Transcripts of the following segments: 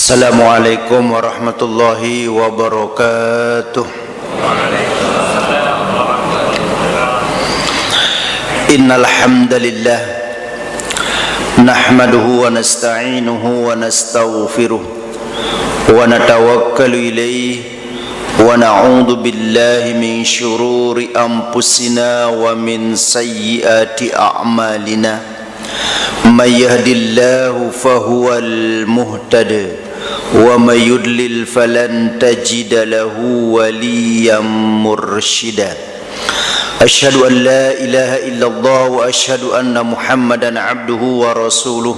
Assalamualaikum warahmatullahi wabarakatuh. Innal hamdalillah nahmaduhu wa nasta'inuhu wa nastaghfiruh wa natawakkalu ilayhi wa na'udzu billahi min syururi anfusina wa min sayyiati a'malina. May yahdihillahu fahuwal muhtadi wa may yudlil falan tajida lahu waliyyan mursyida. Asyhadu an la ilaha illallah wa asyhadu anna Muhammadan abduhu wa rasuluh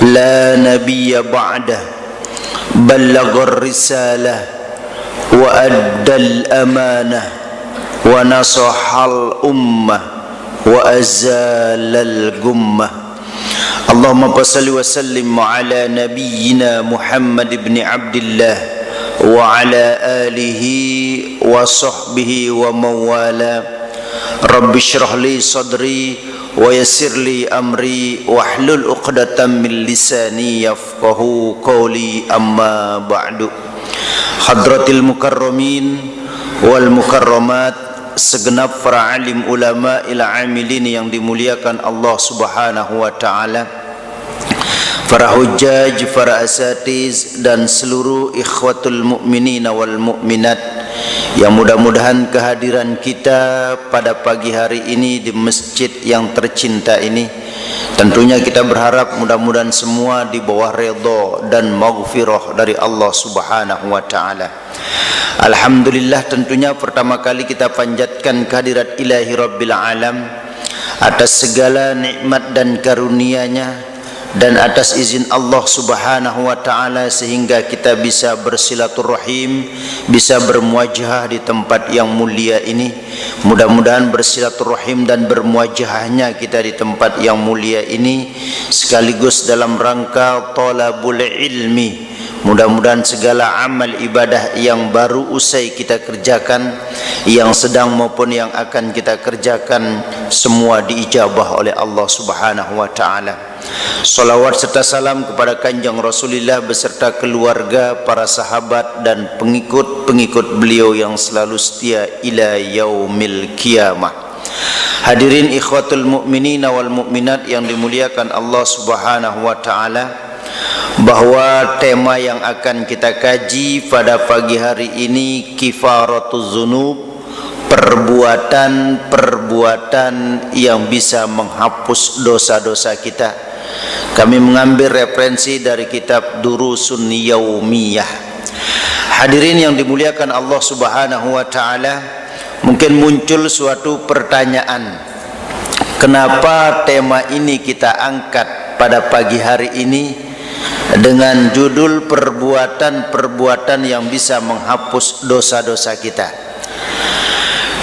la nabiyya ba'dah ballaghar risalah wa addal amanah wa nasahal ummah wa azalal gummah. Allahumma salli wa sallim ala nabiyyina Muhammad ibn Abdillah wa ala alihi wa sahbihi wa mawala. Rabbi syrah li sadri wa yassir li amri wahlul 'uqdatam min lisani yafqahu qawli, amma ba'du. Hadratil mukarramin wal mukarramat, segenap para alim ulama ila amilin yang dimuliakan Allah subhanahu wa ta'ala, para hujjaj, para asatiz dan seluruh ikhwatul mu'minin wal mu'minat yang mudah-mudahan kehadiran kita pada pagi hari ini di masjid yang tercinta ini, tentunya kita berharap mudah-mudahan semua di bawah redha dan maghfirah dari Allah subhanahu wa ta'ala. Alhamdulillah, tentunya pertama kali kita panjatkan kehadirat ilahi rabbil alam atas segala nikmat dan karunia-Nya dan atas izin Allah subhanahu wa ta'ala sehingga kita bisa bersilaturahim, bisa bermuajahah di tempat yang mulia ini. Mudah-mudahan bersilaturahim dan bermuajahahnya kita di tempat yang mulia ini sekaligus dalam rangka talabul ilmi. Mudah-mudahan segala amal ibadah yang baru usai kita kerjakan, yang sedang maupun yang akan kita kerjakan, semua diijabah oleh Allah subhanahu wa ta'ala. Salawat serta salam kepada Kanjeng Rasulullah beserta keluarga, para sahabat dan pengikut-pengikut beliau yang selalu setia ila yaumil qiyamah. Hadirin ikhwatul mu'minin wal mu'minat yang dimuliakan Allah subhanahu wa ta'ala, bahwa tema yang akan kita kaji pada pagi hari ini kifaratuz dzunub, perbuatan-perbuatan yang bisa menghapus dosa-dosa kita. Kami mengambil referensi dari kitab Durusun Yaumiyah. Hadirin yang dimuliakan Allah subhanahu wa ta'ala, mungkin muncul suatu pertanyaan, kenapa tema ini kita angkat pada pagi hari ini dengan judul perbuatan-perbuatan yang bisa menghapus dosa-dosa kita?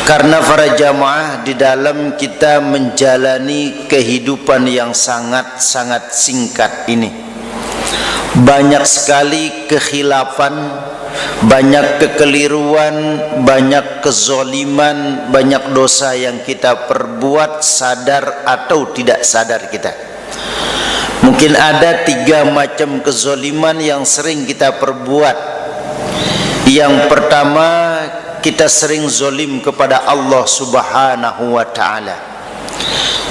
Karena para jamaah, di dalam kita menjalani kehidupan yang sangat-sangat singkat ini, banyak sekali kekhilafan, banyak kekeliruan, banyak kezoliman, banyak dosa yang kita perbuat sadar atau tidak sadar kita. Mungkin ada 3 macam kezoliman yang sering kita perbuat. Yang pertama, kita sering zolim kepada Allah subhanahu wa ta'ala.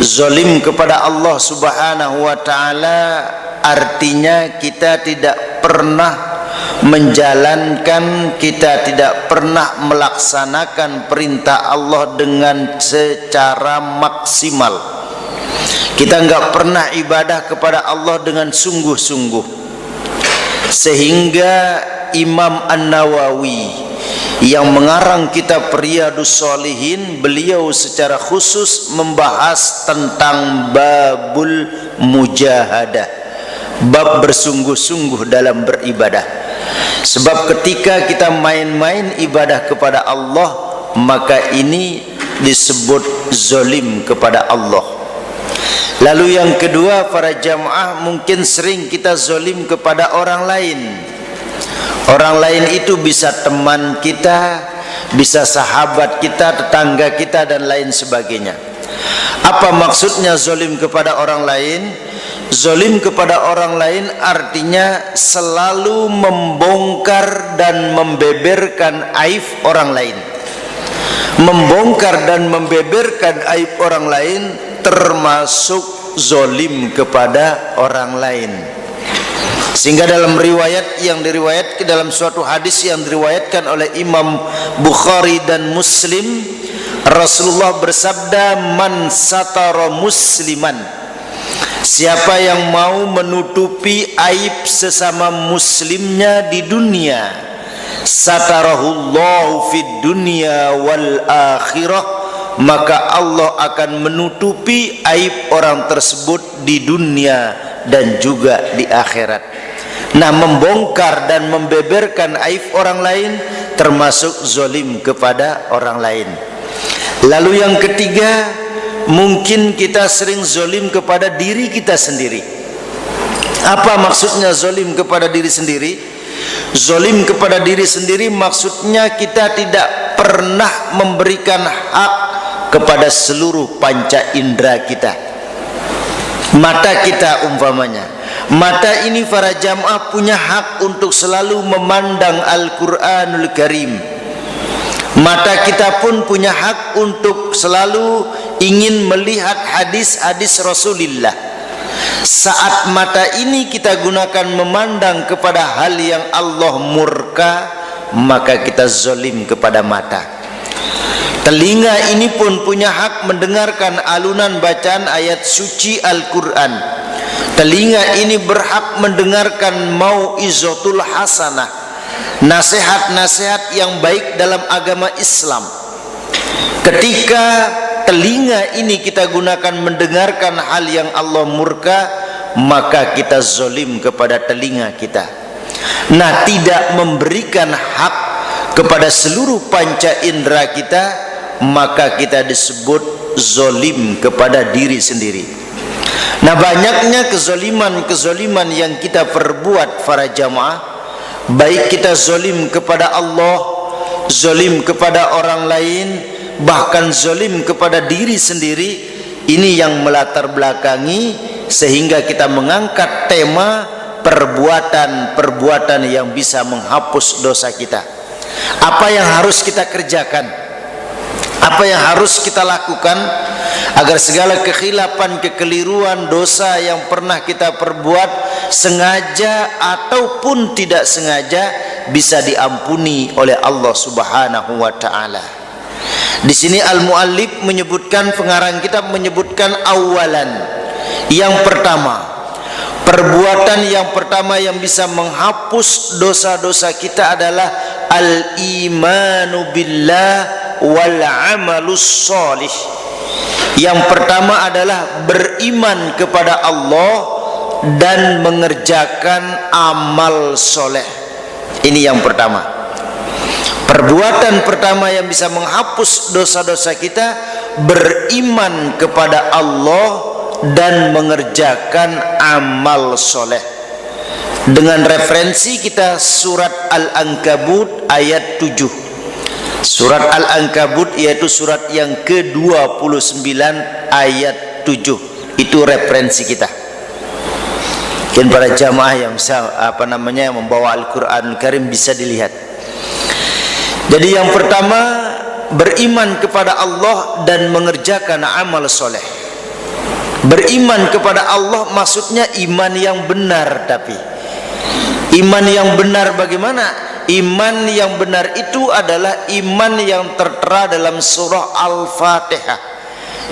Zolim kepada Allah subhanahu wa ta'ala artinya kita tidak pernah menjalankan, kita tidak pernah melaksanakan perintah Allah dengan secara maksimal. Kita enggak pernah ibadah kepada Allah dengan sungguh-sungguh, sehingga Imam An-Nawawi yang mengarang kitab Riyadhus Shalihin, beliau secara khusus membahas tentang babul mujahadah, bab bersungguh-sungguh dalam beribadah. Sebab ketika kita main-main ibadah kepada Allah, maka ini disebut zolim kepada Allah. Lalu yang kedua, para jamaah, mungkin sering kita zolim kepada orang lain. Orang lain itu bisa teman kita, bisa sahabat kita, tetangga kita dan lain sebagainya. Apa maksudnya zolim kepada orang lain? Zolim kepada orang lain artinya selalu membongkar dan membeberkan aib orang lain. Membongkar dan membeberkan aib orang lain termasuk zolim kepada orang lain. Sehingga dalam riwayat yang diriwayatkan, dalam suatu hadis yang diriwayatkan oleh Imam Bukhari dan Muslim, Rasulullah bersabda, man satara musliman, siapa yang mau menutupi aib sesama muslimnya di dunia, satarahullahu fid dunya wal akhirah, maka Allah akan menutupi aib orang tersebut di dunia dan juga di akhirat. Nah, membongkar dan membeberkan aib orang lain termasuk zolim kepada orang lain. Lalu yang ketiga, mungkin kita sering zolim kepada diri kita sendiri. Apa maksudnya zolim kepada diri sendiri? Zolim kepada diri sendiri maksudnya kita tidak pernah memberikan hak kepada seluruh panca indera kita. Mata kita umpamanya, mata ini para jamaah punya hak untuk selalu memandang Al-Quranul Karim. Mata kita pun punya hak untuk selalu ingin melihat hadis-hadis Rasulullah. Saat mata ini kita gunakan memandang kepada hal yang Allah murka, maka kita zolim kepada mata. Telinga ini pun punya hak mendengarkan alunan bacaan ayat suci Al-Quran. Telinga ini berhak mendengarkan mau'izatul hasanah, nasihat-nasihat yang baik dalam agama Islam. Ketika telinga ini kita gunakan mendengarkan hal yang Allah murka, maka kita zolim kepada telinga kita. Nah, tidak memberikan hak kepada seluruh panca indera kita, maka kita disebut zolim kepada diri sendiri. Nah, banyaknya kezoliman yang kita perbuat para jamaah, baik kita zolim kepada Allah, zolim kepada orang lain, bahkan zolim kepada diri sendiri. Ini yang melatar belakangi sehingga kita mengangkat tema perbuatan-perbuatan yang bisa menghapus dosa kita. Apa yang harus kita kerjakan? Apa yang harus kita lakukan agar segala kekhilafan, kekeliruan, dosa yang pernah kita perbuat sengaja ataupun tidak sengaja bisa diampuni oleh Allah Subhanahu wa taala. Di sini al-muallif menyebutkan, pengarang kitab menyebutkan awalan, yang pertama, perbuatan yang pertama yang bisa menghapus dosa-dosa kita adalah al-imanu billah wal amalus solih. Yang pertama adalah beriman kepada Allah dan mengerjakan amal soleh. Ini yang pertama. Perbuatan pertama yang bisa menghapus dosa-dosa kita, beriman kepada Allah dan mengerjakan amal soleh. Dengan referensi kita surat Al-Ankabut ayat 7. Surat Al-Ankabut yaitu surat yang ke-29 ayat 7. Itu referensi kita. Mungkin para jamaah yang bisa membawa Al-Quranul Karim bisa dilihat. Jadi yang pertama, beriman kepada Allah dan mengerjakan amal soleh. Beriman kepada Allah maksudnya iman yang benar. Tapi iman yang benar bagaimana? Iman yang benar itu adalah iman yang tertera dalam surah Al-Fatihah,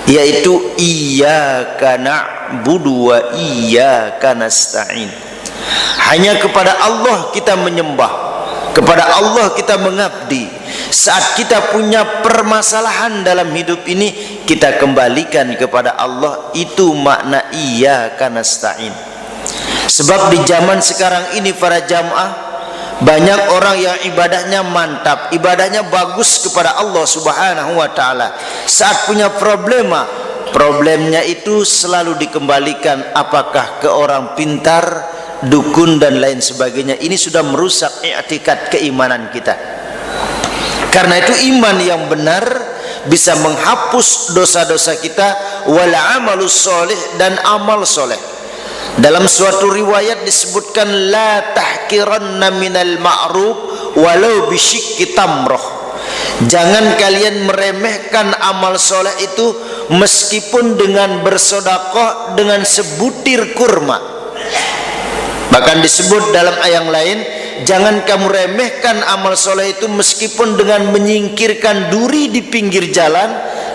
yaitu iyyaka na'budu wa iyyaka nasta'in. Hanya kepada Allah kita menyembah, kepada Allah kita mengabdi. Saat kita punya permasalahan dalam hidup ini, kita kembalikan kepada Allah. Itu makna iyyaka nasta'in. Sebab di zaman sekarang ini para jamaah, banyak orang yang ibadahnya mantap, ibadahnya bagus kepada Allah Subhanahu wa taala. Saat punya problemnya itu selalu dikembalikan apakah ke orang pintar, dukun dan lain sebagainya. Ini sudah merusak i'tikad keimanan kita. Karena itu iman yang benar bisa menghapus dosa-dosa kita, wal amalus soleh, dan amal soleh. Dalam suatu riwayat disebutkan la tahqiranna minal ma'ruf walau bisyikki tamrah. Jangan kalian meremehkan amal soleh itu meskipun dengan bersedekah dengan sebutir kurma. Bahkan disebut dalam ayat lain, jangan kamu remehkan amal soleh itu meskipun dengan menyingkirkan duri di pinggir jalan,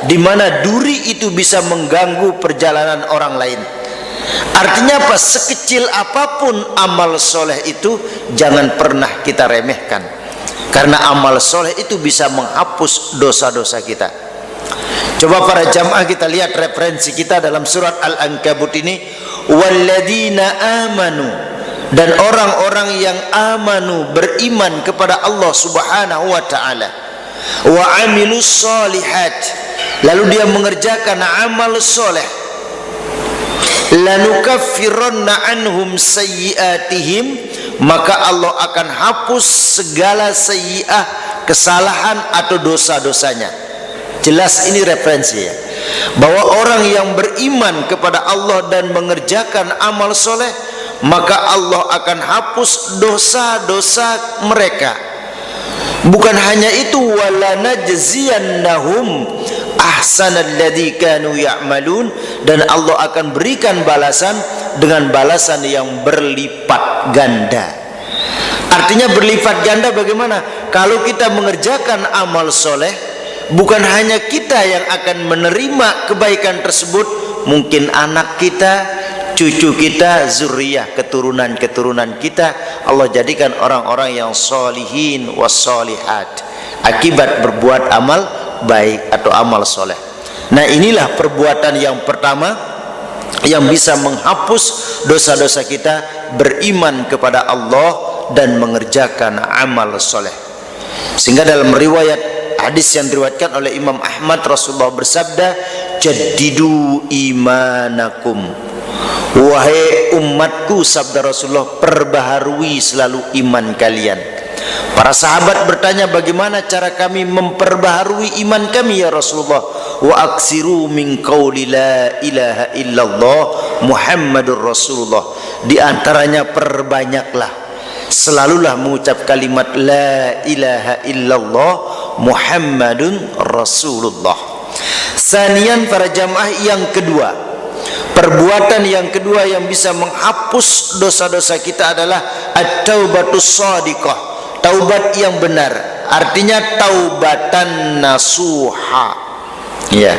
di mana duri itu bisa mengganggu perjalanan orang lain. Artinya apa? Sekecil apapun amal soleh itu jangan pernah kita remehkan, karena amal soleh itu bisa menghapus dosa-dosa kita. Coba para jamaah kita lihat referensi kita dalam surat Al-Ankabut ini, walladzina amanu, dan orang-orang yang amanu, beriman kepada Allah Subhanahu wa taala, wa amilus solihat, lalu dia mengerjakan amal soleh, lanukaffiranna anhum sayyiatihim, maka Allah akan hapus segala sayyi'ah, kesalahan atau dosa-dosanya. Jelas ini referensi ya, bahwa orang yang beriman kepada Allah dan mengerjakan amal soleh, maka Allah akan hapus dosa-dosa mereka. Bukan hanya itu, walanajziyannahum ahsanalladzi kanu ya'malun, dan Allah akan berikan balasan dengan balasan yang berlipat ganda. Artinya berlipat ganda bagaimana? Kalau kita mengerjakan amal soleh, bukan hanya kita yang akan menerima kebaikan tersebut, mungkin anak kita, cucu kita, zuriyah, keturunan-keturunan kita, Allah jadikan orang-orang yang solihin wassolihat akibat berbuat amal baik atau amal soleh. Nah, inilah perbuatan yang pertama yang bisa menghapus dosa-dosa kita, beriman kepada Allah dan mengerjakan amal soleh. Sehingga dalam riwayat hadis yang diriwayatkan oleh Imam Ahmad, Rasulullah bersabda, jaddidu imanakum, wahai umatku, sabda Rasulullah, perbaharui selalu iman kalian. Para sahabat bertanya, bagaimana cara kami memperbaharui iman kami ya Rasulullah? Wa aksiru min qawli la ilaha illallah Muhammadur Rasulullah. Di antaranya perbanyaklah, selalulah mengucap kalimat la ilaha illallah Muhammadun Rasulullah. Sanian para jamaah, yang kedua, perbuatan yang kedua yang bisa menghapus dosa-dosa kita adalah at-taubatus shadiqah, taubat yang benar. Artinya taubatan nasuha. Ya.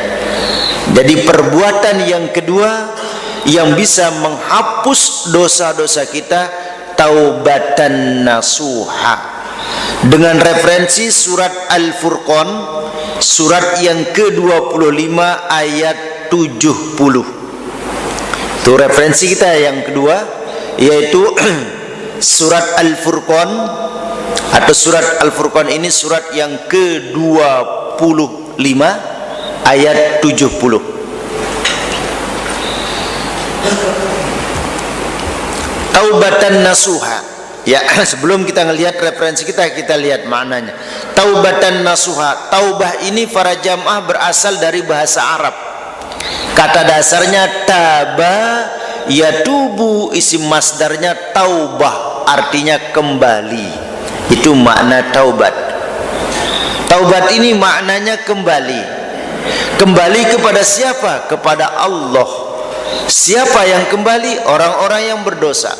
Jadi perbuatan yang kedua yang bisa menghapus dosa-dosa kita, taubatan nasuha. Dengan referensi surat Al-Furqan, surat yang ke-25 ayat 70. Itu referensi kita yang kedua, yaitu surat Al-Furqan, atau surat Al-Furqan ini surat yang ke-25 ayat 70. Taubatan nasuha. Ya, sebelum kita ngelihat referensi kita lihat maknanya. Taubatan nasuha. Taubah ini para jamaah berasal dari bahasa Arab. Kata dasarnya taba yatubu, isim masdarnya taubah, artinya kembali. Itu makna taubat. Taubat ini maknanya kembali. Kembali kepada siapa? Kepada Allah. Siapa yang kembali? Orang-orang yang berdosa,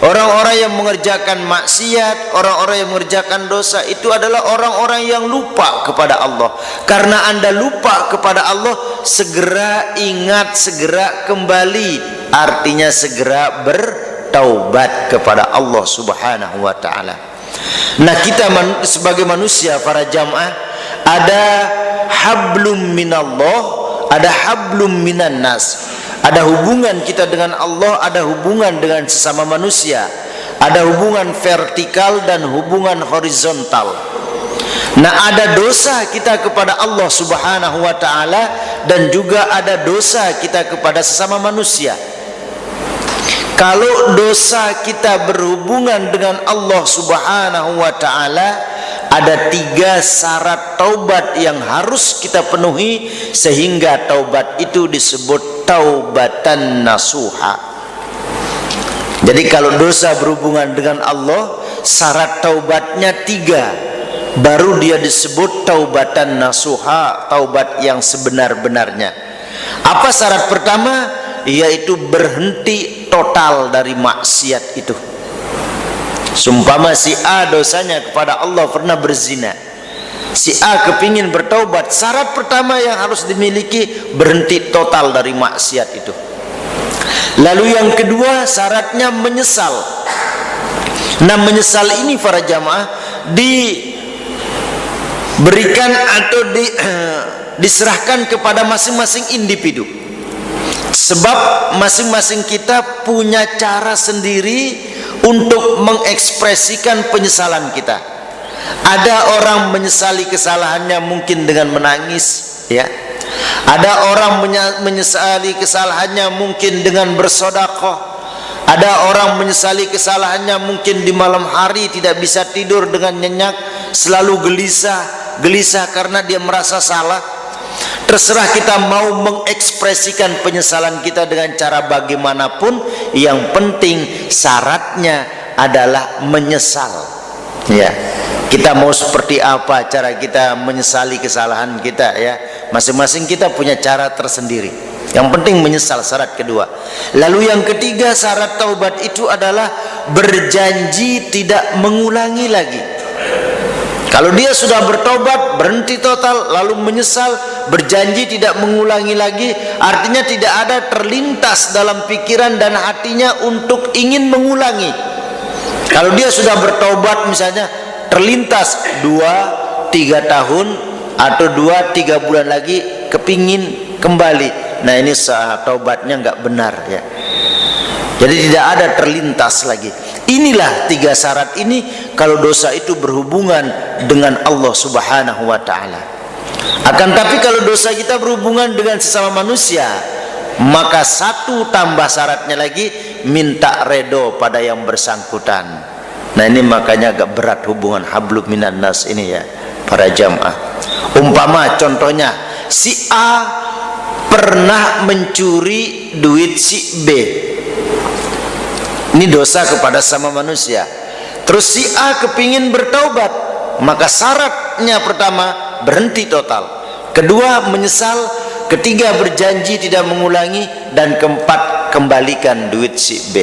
orang-orang yang mengerjakan maksiat, orang-orang yang mengerjakan dosa. Itu adalah orang-orang yang lupa kepada Allah. Karena Anda lupa kepada Allah, segera ingat, segera kembali, artinya segera bertaubat kepada Allah Subhanahu wa ta'ala. Nah, kita sebagai manusia, para jamaah, ada hablum minallah, ada hablum minan nas. Ada hubungan kita dengan Allah, ada hubungan dengan sesama manusia, ada hubungan vertikal dan hubungan horizontal. Nah, ada dosa kita kepada Allah Subhanahu wa ta'ala, dan juga ada dosa kita kepada sesama manusia. Kalau dosa kita berhubungan dengan Allah Subhanahu wa ta'ala, ada 3 syarat taubat yang harus kita penuhi, sehingga taubat itu disebut taubatan nasuha. Jadi kalau dosa berhubungan dengan Allah, syarat taubatnya 3, baru dia disebut taubatan nasuha, taubat yang sebenar-benarnya. Apa syarat pertama? Yaitu berhenti total dari maksiat itu. Sumpama si A dosanya kepada Allah pernah berzina, si A kepingin bertaubat, syarat pertama yang harus dimiliki berhenti total dari maksiat itu. Lalu yang kedua syaratnya menyesal. Nah, menyesal ini para jamaah diberikan atau diserahkan kepada masing-masing individu. Sebab masing-masing kita punya cara sendiri untuk mengekspresikan penyesalan kita. Ada orang menyesali kesalahannya mungkin dengan menangis, ya. Ada orang menyesali kesalahannya mungkin dengan bersedekah. Ada orang menyesali kesalahannya mungkin di malam hari tidak bisa tidur dengan nyenyak, selalu gelisah karena dia merasa salah. Terserah kita mau mengekspresikan penyesalan kita dengan cara bagaimanapun, yang penting syaratnya adalah menyesal. Ya, kita mau seperti apa cara kita menyesali kesalahan kita, ya. Masing-masing kita punya cara tersendiri. Yang penting menyesal, syarat kedua. Lalu yang ketiga syarat taubat itu adalah berjanji tidak mengulangi lagi. Kalau dia sudah bertobat, berhenti total, lalu menyesal, berjanji tidak mengulangi lagi, artinya tidak ada terlintas dalam pikiran dan hatinya untuk ingin mengulangi. Kalau dia sudah bertobat misalnya, terlintas 2-3 tahun atau 2-3 bulan lagi kepingin kembali, nah ini taubatnya nggak benar, ya. Jadi tidak ada terlintas lagi. Inilah 3 syarat ini kalau dosa itu berhubungan dengan Allah Subhanahu wa ta'ala. Akan tapi kalau dosa kita berhubungan dengan sesama manusia, maka 1 tambah syaratnya lagi, minta redo pada yang bersangkutan. Nah ini makanya agak berat hubungan hablum minan nas ini, ya para jamaah. Umpama contohnya, si A pernah mencuri duit si B. Ini dosa kepada sama manusia. Terus si A kepingin bertaubat, maka syaratnya pertama berhenti total, kedua menyesal, ketiga berjanji tidak mengulangi, dan keempat kembalikan duit si B.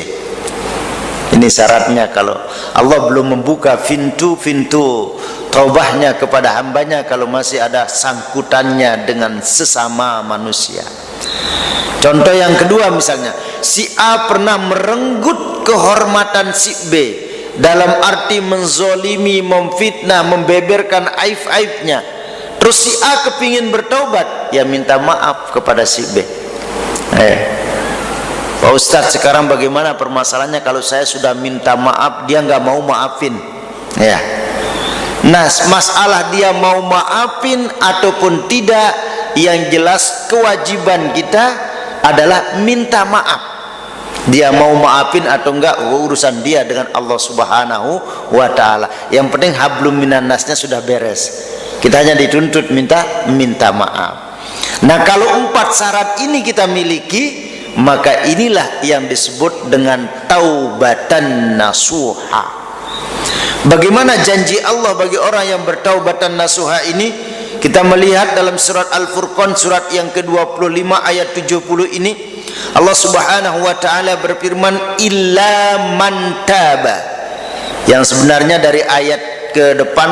Ini syaratnya kalau Allah belum membuka pintu-pintu taubahnya kepada hambanya kalau masih ada sangkutannya dengan sesama manusia. Contoh yang kedua misalnya, si A pernah merenggut kehormatan si B dalam arti menzolimi, memfitnah, membeberkan aib-aibnya. Terus si A kepingin bertaubat, ya minta maaf kepada si B. Pak Ustadz, sekarang bagaimana permasalahannya kalau saya sudah minta maaf dia nggak mau maafin, ya. Nah, masalah dia mau maafin ataupun tidak, yang jelas kewajiban kita adalah minta maaf. Dia mau maafin atau enggak urusan dia dengan Allah Subhanahu wa ta'ala. Yang penting hablum minan nasnya sudah beres, kita hanya dituntut minta maaf. Nah kalau 4 syarat ini kita miliki, maka inilah yang disebut dengan taubatan nasuha. Bagaimana janji Allah bagi orang yang bertaubatan nasuha ini? Kita melihat dalam surat Al-Furqan surat yang ke-25 ayat 70 ini, Allah Subhanahu wa ta'ala berfirman illa man taba, yang sebenarnya dari ayat ke depan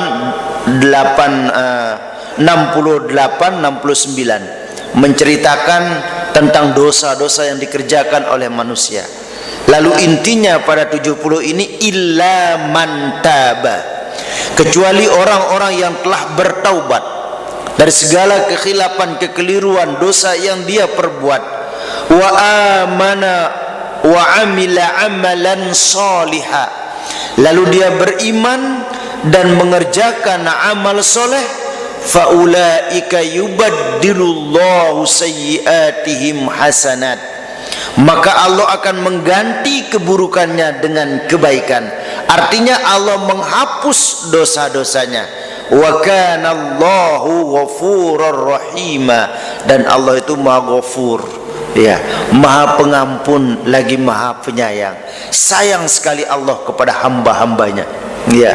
68-69 menceritakan tentang dosa-dosa yang dikerjakan oleh manusia. Lalu intinya pada 70 ini illa man taba, kecuali orang-orang yang telah bertaubat dari segala kekhilafan, kekeliruan, dosa yang dia perbuat, wa amana wa amila amalan sholiha, lalu dia beriman dan mengerjakan amal soleh, faulaika yubaddilullahu sayyiatihim hasanat, maka Allah akan mengganti keburukannya dengan kebaikan. Artinya Allah menghapus dosa-dosanya. Wa kana Allahu ghafurur rahima, dan Allah itu Maha Ghafur, Ya, Maha Pengampun lagi Maha Penyayang. Sayang sekali Allah kepada hamba-hambanya. Ya.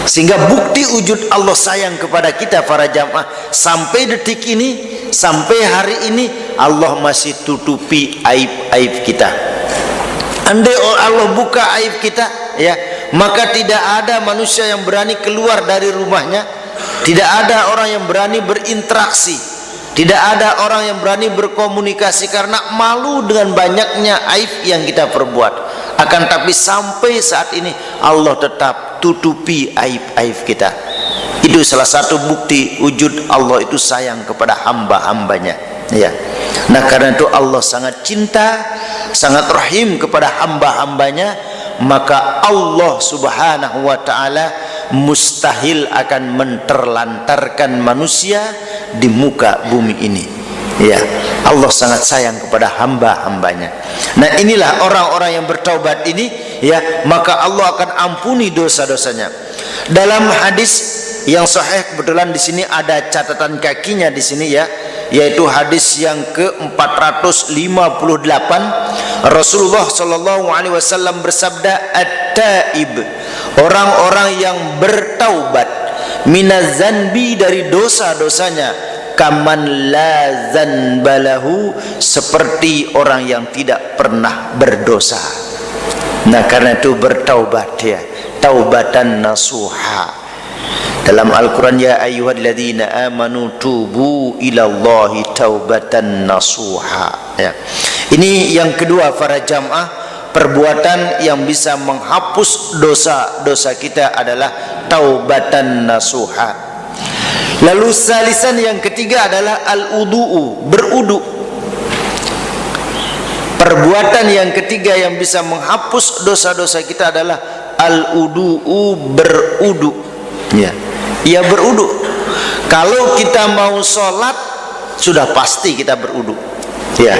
Sehingga bukti wujud Allah sayang kepada kita para jamaah, sampai detik ini, sampai hari ini Allah masih tutupi aib-aib kita. Andai Allah buka aib kita, ya, maka tidak ada manusia yang berani keluar dari rumahnya, tidak ada orang yang berani berinteraksi, tidak ada orang yang berani berkomunikasi karena malu dengan banyaknya aib yang kita perbuat. Akan tapi sampai saat ini Allah tetap tutupi aib-aib kita. Itu salah satu bukti wujud Allah itu sayang kepada hamba-hambanya. Ya. Nah, karena itu Allah sangat cinta, sangat rahim kepada hamba-hambanya, maka Allah Subhanahu wa taala mustahil akan menterlantarkan manusia di muka bumi ini. Ya, Allah sangat sayang kepada hamba-hambanya. Nah, inilah orang-orang yang bertaubat ini, ya, maka Allah akan ampuni dosa-dosanya. Dalam hadis yang sahih, kebetulan di sini ada catatan kakinya di sini, ya, yaitu hadis yang ke-458, Rasulullah sallallahu alaihi wasallam bersabda, "At-taib," orang-orang yang bertaubat, minaz zanbi, dari dosa-dosanya, kaman la zanbalahu, seperti orang yang tidak pernah berdosa. Nah, karena itu bertaubat, ya, taubatan nasuha. Dalam Al-Quran, ya ayyuhalladzina amanu tubu ilallahi taubatan nasuha. Ya. Ini yang kedua para jamaah, perbuatan yang bisa menghapus dosa-dosa kita adalah taubatan nasuha. Lalu salisan yang ketiga adalah al-udu'u, berudu. Perbuatan yang ketiga yang bisa menghapus dosa-dosa kita adalah al-udu'u, berudu. Ya, ya, berudu. Kalau kita mau sholat, sudah pasti kita berudu. Ya,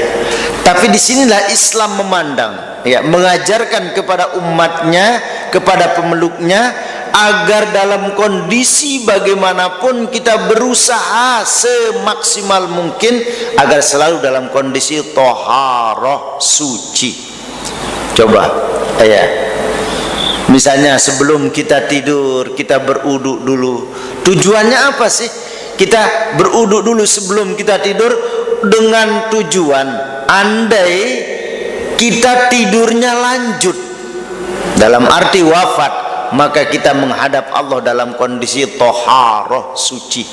tapi disinilah Islam memandang, ya, mengajarkan kepada umatnya, kepada pemeluknya, agar dalam kondisi bagaimanapun kita berusaha semaksimal mungkin agar selalu dalam kondisi thaharah, suci. Coba, ya, misalnya sebelum kita tidur kita berudu dulu. Tujuannya apa sih? Kita berudu dulu sebelum kita tidur dengan tujuan andai kita tidurnya lanjut dalam arti wafat, maka kita menghadap Allah dalam kondisi thaharah, suci.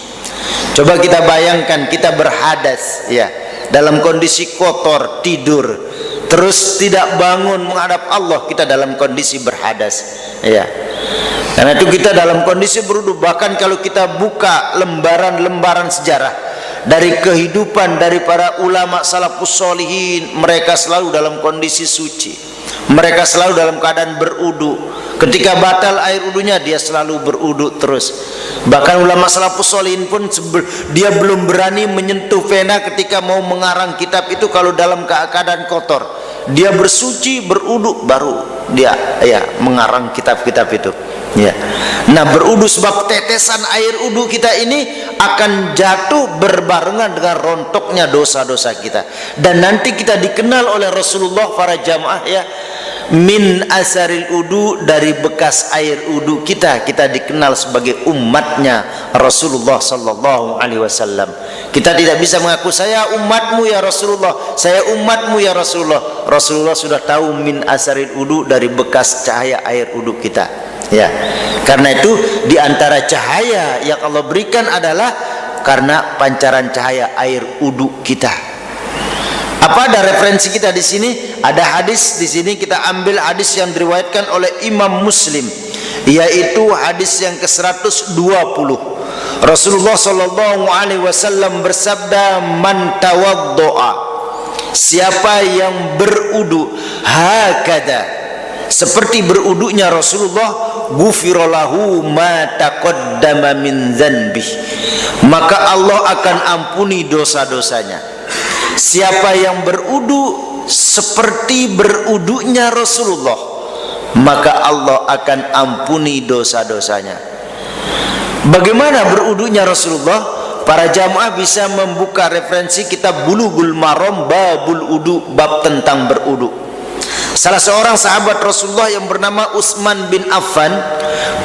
Coba kita bayangkan kita berhadas, ya, dalam kondisi kotor, tidur, terus tidak bangun menghadap Allah, kita dalam kondisi berhadas, ya. Karena itu kita dalam kondisi berudu. Bahkan kalau kita buka lembaran-lembaran sejarah dari kehidupan dari para ulama salafus sholihin, mereka selalu dalam kondisi suci, mereka selalu dalam keadaan berudu. Ketika batal air udunya, dia selalu berudu terus. Bahkan ulama salafus sholihin pun dia belum berani menyentuh pena ketika mau mengarang kitab itu kalau dalam keadaan kotor. Dia bersuci, berudu, baru dia, ya, mengarang kitab-kitab itu. Ya. Nah, berudu sebab tetesan air udu kita ini akan jatuh berbarengan dengan rontoknya dosa-dosa kita. Dan nanti kita dikenal oleh Rasulullah para jamaah, ya, min asaril udu, dari bekas air udu kita dikenal sebagai umatnya Rasulullah sallallahu alaihi wasallam. Kita tidak bisa mengaku saya umatmu ya Rasulullah, saya umatmu ya Rasulullah. Rasulullah sudah tahu min asaril udu, dari bekas cahaya air udu kita. Ya, karena itu di antara cahaya yang Allah berikan adalah karena pancaran cahaya air udu kita. Apa ada referensi kita di sini? Ada hadis di sini, kita ambil hadis yang diriwayatkan oleh Imam Muslim, yaitu hadis yang ke-120. Rasulullah sallallahu alaihi wasallam bersabda, "Man tawaddoa," siapa yang berudu hakada, seperti berudunya Rasulullah, ghufira lahu ma taqaddama min dzanbih, maka Allah akan ampuni dosa-dosanya. Siapa yang berudu seperti berudunya Rasulullah, maka Allah akan ampuni dosa-dosanya. Bagaimana berudunya Rasulullah? para jamaah bisa membuka referensi kitab Bulughul Maram babul udu, bab tentang berudu. Salah seorang sahabat Rasulullah yang bernama Utsman bin Affan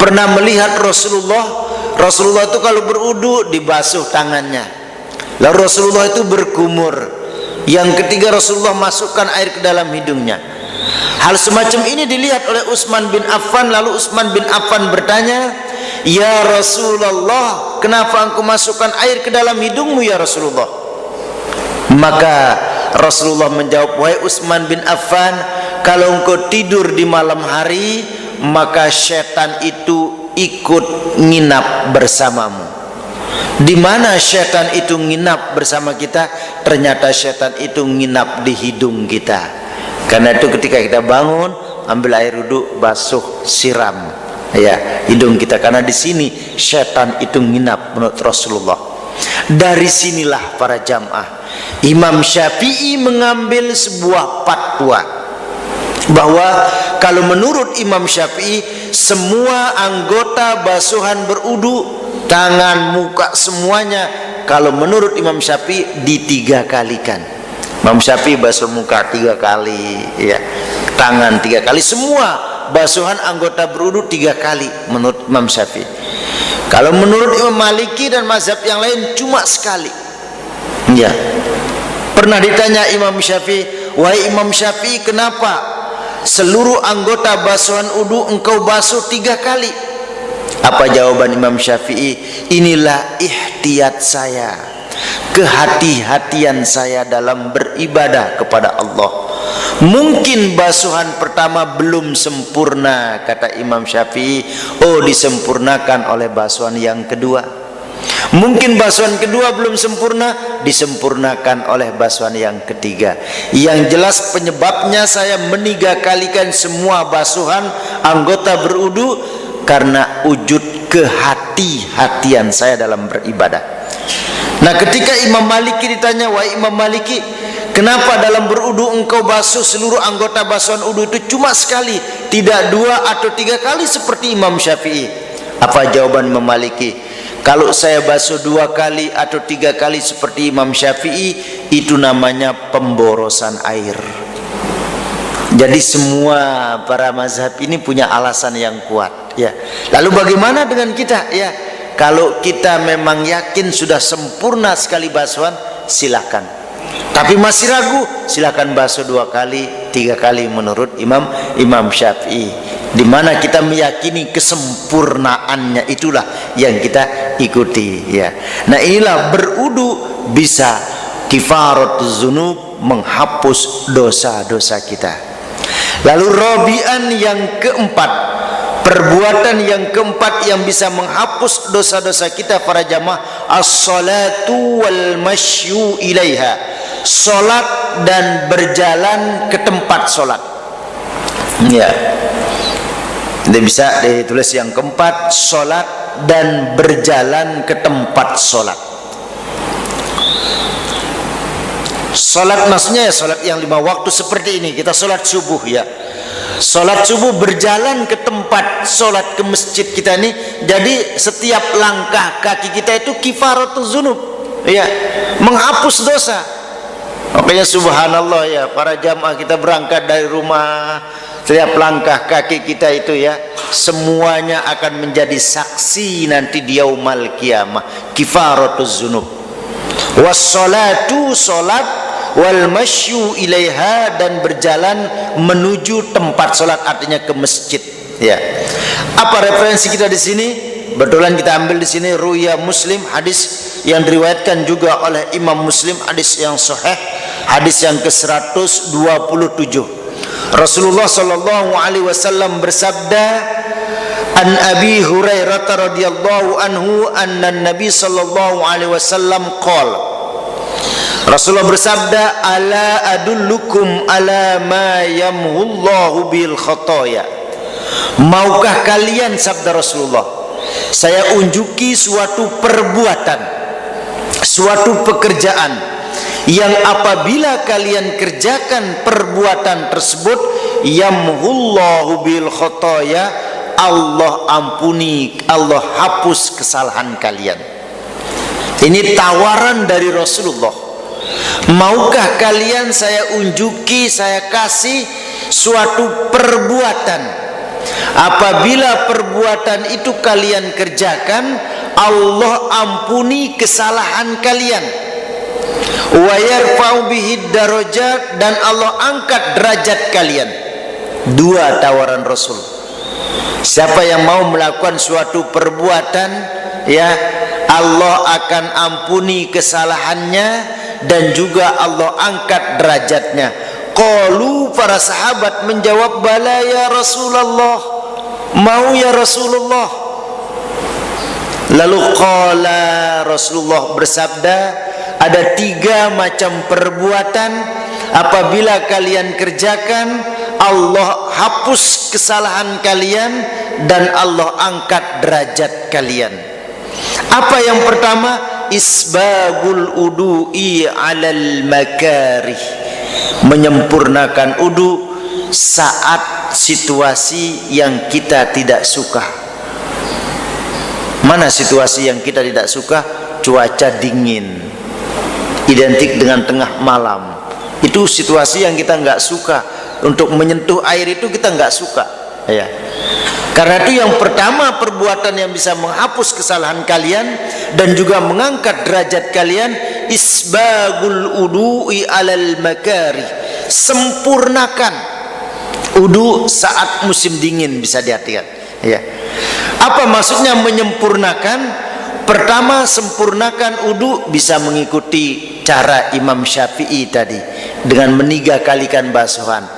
pernah melihat Rasulullah itu kalau berudu dibasuh tangannya, lalu Rasulullah itu berkumur. Yang ketiga, Rasulullah masukkan air ke dalam hidungnya. Hal semacam ini dilihat oleh Utsman bin Affan. Lalu Utsman bin Affan bertanya, "Ya Rasulullah, kenapa engkau masukkan air ke dalam hidungmu ya Rasulullah?" Maka Rasulullah menjawab, "Wahai Utsman bin Affan, kalau engkau tidur di malam hari, maka setan itu ikut nginap bersamamu." Di mana setan itu nginap bersama kita? Ternyata setan itu nginap di hidung kita. Karena itu ketika kita bangun, ambil air wudu, basuh, siram ya hidung kita, karena di sini setan itu nginap menurut Rasulullah. Dari sinilah para jamaah, Imam Syafi'i mengambil sebuah fatwa bahwa kalau menurut Imam Syafi'i semua anggota basuhan berudu, tangan, muka, semuanya, kalau menurut Imam Syafi'i ditiga kalikan. Imam Syafi'i basuh muka 3 kali ya, tangan 3 kali, semua basuhan anggota berudu 3 kali menurut Imam Syafi'i. Kalau menurut Imam Maliki dan mazhab yang lain cuma sekali ya. Pernah ditanya Imam Syafi'i, "Wahai Imam Syafi'i, kenapa seluruh anggota basuhan wudu engkau basuh 3 kali?" Apa jawaban Imam Syafi'i? "Inilah ihtiyat saya, kehati-hatian saya dalam beribadah kepada Allah. Mungkin basuhan pertama belum sempurna," kata Imam Syafi'i. "Oh, disempurnakan oleh basuhan yang kedua. Mungkin basuhan kedua belum sempurna, disempurnakan oleh basuhan yang ketiga. Yang jelas penyebabnya saya menigakalikan semua basuhan anggota berudu karena wujud kehati-hatian saya dalam beribadah." Nah, ketika Imam Maliki ditanya, "Wahai Imam Maliki, kenapa dalam berudu engkau basuh seluruh anggota basuhan wudu itu cuma sekali, tidak 2 atau 3 kali seperti Imam Syafi'i?" Apa jawaban Imam Maliki? "Kalau saya basuh 2 kali atau 3 kali seperti Imam Syafi'i, itu namanya pemborosan air." Jadi semua para mazhab ini punya alasan yang kuat ya. Lalu bagaimana dengan kita ya? Kalau kita memang yakin sudah sempurna sekali basuhan, silakan. Tapi masih ragu, silakan basuh 2 kali, 3 kali menurut Imam Syafi'i. Di mana kita meyakini kesempurnaannya, itulah yang kita ikuti ya. Nah, inilah berudu bisa kifaratuz dzunub, menghapus dosa-dosa kita. Lalu rabi'an yang keempat, perbuatan yang keempat yang bisa menghapus dosa-dosa kita para jamaah, as-salatu wal masyu ilaiha, salat dan berjalan ke tempat salat ya. Ini bisa ditulis yang keempat, salat dan berjalan ke tempat salat. Salat maksudnya ya salat yang 5 waktu seperti ini. Kita salat subuh ya, salat subuh berjalan ke tempat salat, ke masjid kita ini. Jadi setiap langkah kaki kita itu kifaratuz dzunub ya, menghapus dosa. Makanya subhanallah ya, para jamaah kita berangkat dari rumah, setiap langkah kaki kita itu ya, semuanya akan menjadi saksi nanti di yaumul qiyamah, kifaratuz dzunub. Wassalatu, salat, wal masyu ilaiha, dan berjalan menuju tempat salat, artinya ke masjid ya. Apa referensi kita di sini? Betulan kita ambil di sini ruya Muslim, hadis yang diriwayatkan juga oleh Imam Muslim, hadis yang sahih, hadis yang ke-127. Rasulullah sallallahu alaihi wasallam bersabda, "An Abi Hurairah radhiyallahu anhu anna Nabi sallallahu alaihi wasallam qala." Rasulullah bersabda, "Ala adullukum ala ma yamhullahu bil khataya." Maukah kalian, sabda Rasulullah, saya unjuki suatu perbuatan, suatu pekerjaan yang apabila kalian kerjakan perbuatan tersebut, yamhullahu bil khataya, Allah ampuni, Allah hapus kesalahan kalian. Ini tawaran dari Rasulullah. Maukah kalian saya unjuki, saya kasih suatu perbuatan, apabila perbuatan itu kalian kerjakan, Allah ampuni kesalahan kalian, wa yarfa'u bihi darajat, dan Allah angkat derajat kalian. Dua tawaran Rasul. Siapa yang mau melakukan suatu perbuatan, ya, Allah akan ampuni kesalahannya dan juga Allah angkat derajatnya. Qalu, para sahabat menjawab, bala ya Rasulullah, mau ya Rasulullah. Lalu qala, Rasulullah bersabda, ada 3 macam perbuatan apabila kalian kerjakan, Allah hapus kesalahan kalian dan Allah angkat derajat kalian. Apa yang pertama? Isbagul udu'i alal makarih, menyempurnakan udu saat situasi yang kita tidak suka. Mana situasi yang kita tidak suka? Cuaca dingin, identik dengan tengah malam. Itu situasi yang kita nggak suka. Untuk menyentuh air itu kita nggak suka, ya. Karena itu yang pertama perbuatan yang bisa menghapus kesalahan kalian dan juga mengangkat derajat kalian, isbagul udu'i alal makari, sempurnakan udu saat musim dingin. Bisa diartikan, ya. Apa maksudnya menyempurnakan? Pertama, sempurnakan udu bisa mengikuti cara Imam Syafi'i tadi dengan meniga kalikan basuhan.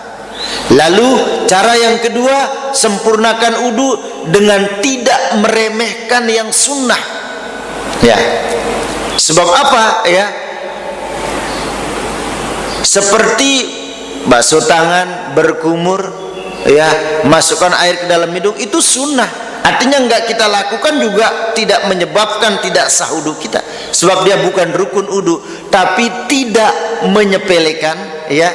Lalu cara yang kedua, sempurnakan udu dengan tidak meremehkan yang sunnah, ya. Sebab apa, ya? Seperti basuh tangan, berkumur, ya, masukkan air ke dalam hidung, itu sunnah. Artinya enggak kita lakukan juga tidak menyebabkan tidak sah udu kita, sebab dia bukan rukun udu. Tapi tidak menyepelekan, ya,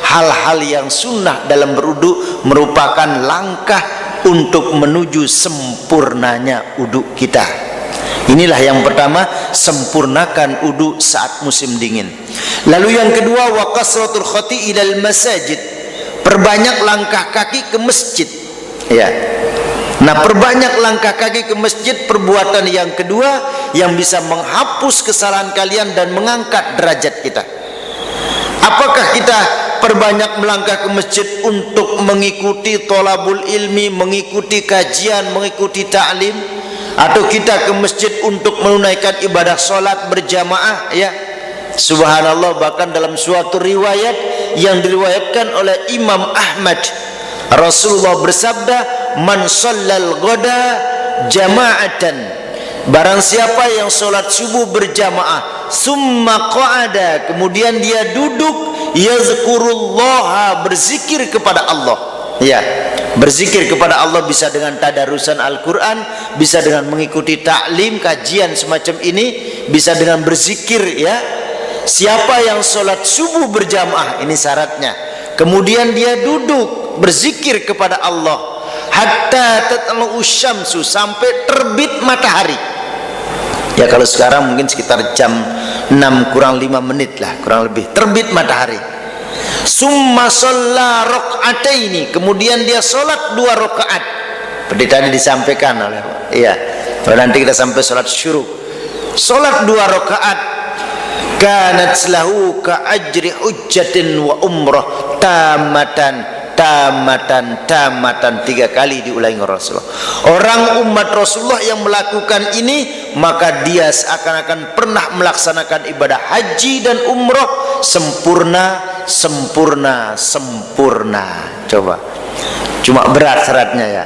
hal-hal yang sunnah dalam berudu merupakan langkah untuk menuju sempurnanya udu kita. Inilah yang pertama, sempurnakan udu saat musim dingin. Lalu yang kedua, wa kasratul khati ilal masajid, perbanyak langkah kaki ke masjid, ya. Nah, perbanyak langkah kaki ke masjid, perbuatan yang kedua yang bisa menghapus kesalahan kalian dan mengangkat derajat kita. Apakah kita perbanyak melangkah ke masjid untuk mengikuti thalabul ilmi, mengikuti kajian, mengikuti ta'lim, atau kita ke masjid untuk menunaikan ibadah salat berjamaah, ya? Subhanallah, bahkan dalam suatu riwayat yang diriwayatkan oleh Imam Ahmad, Rasulullah bersabda, man shallal ghada jama'atan, barang siapa yang sholat subuh berjamaah, summa qa'ada, kemudian dia duduk, yazkurullaha, berzikir kepada Allah, ya. Berzikir kepada Allah bisa dengan tadarusan Al-Quran, bisa dengan mengikuti taklim, kajian semacam ini, bisa dengan berzikir, ya. Siapa yang sholat subuh berjamaah, ini syaratnya, kemudian dia duduk berzikir kepada Allah, hatta tatlu syamsu, sampai terbit matahari. Ya, kalau sekarang mungkin sekitar jam 6 kurang 5 menit lah, kurang lebih, terbit matahari. Summa shalla raka'ataini, kemudian dia sholat 2 rakaat. Seperti tadi disampaikan oleh, iya, nanti kita sampai sholat syuruk. Sholat 2 rakaat, kanat lahu ka ajri hujjatin wa umrah tamatan, tamatan, tamatan, 3 kali diulangi Rasulullah. Orang umat Rasulullah yang melakukan ini, maka dia seakan-akan pernah melaksanakan ibadah haji dan umrah sempurna, sempurna, sempurna. Coba, cuma berat syaratnya, ya.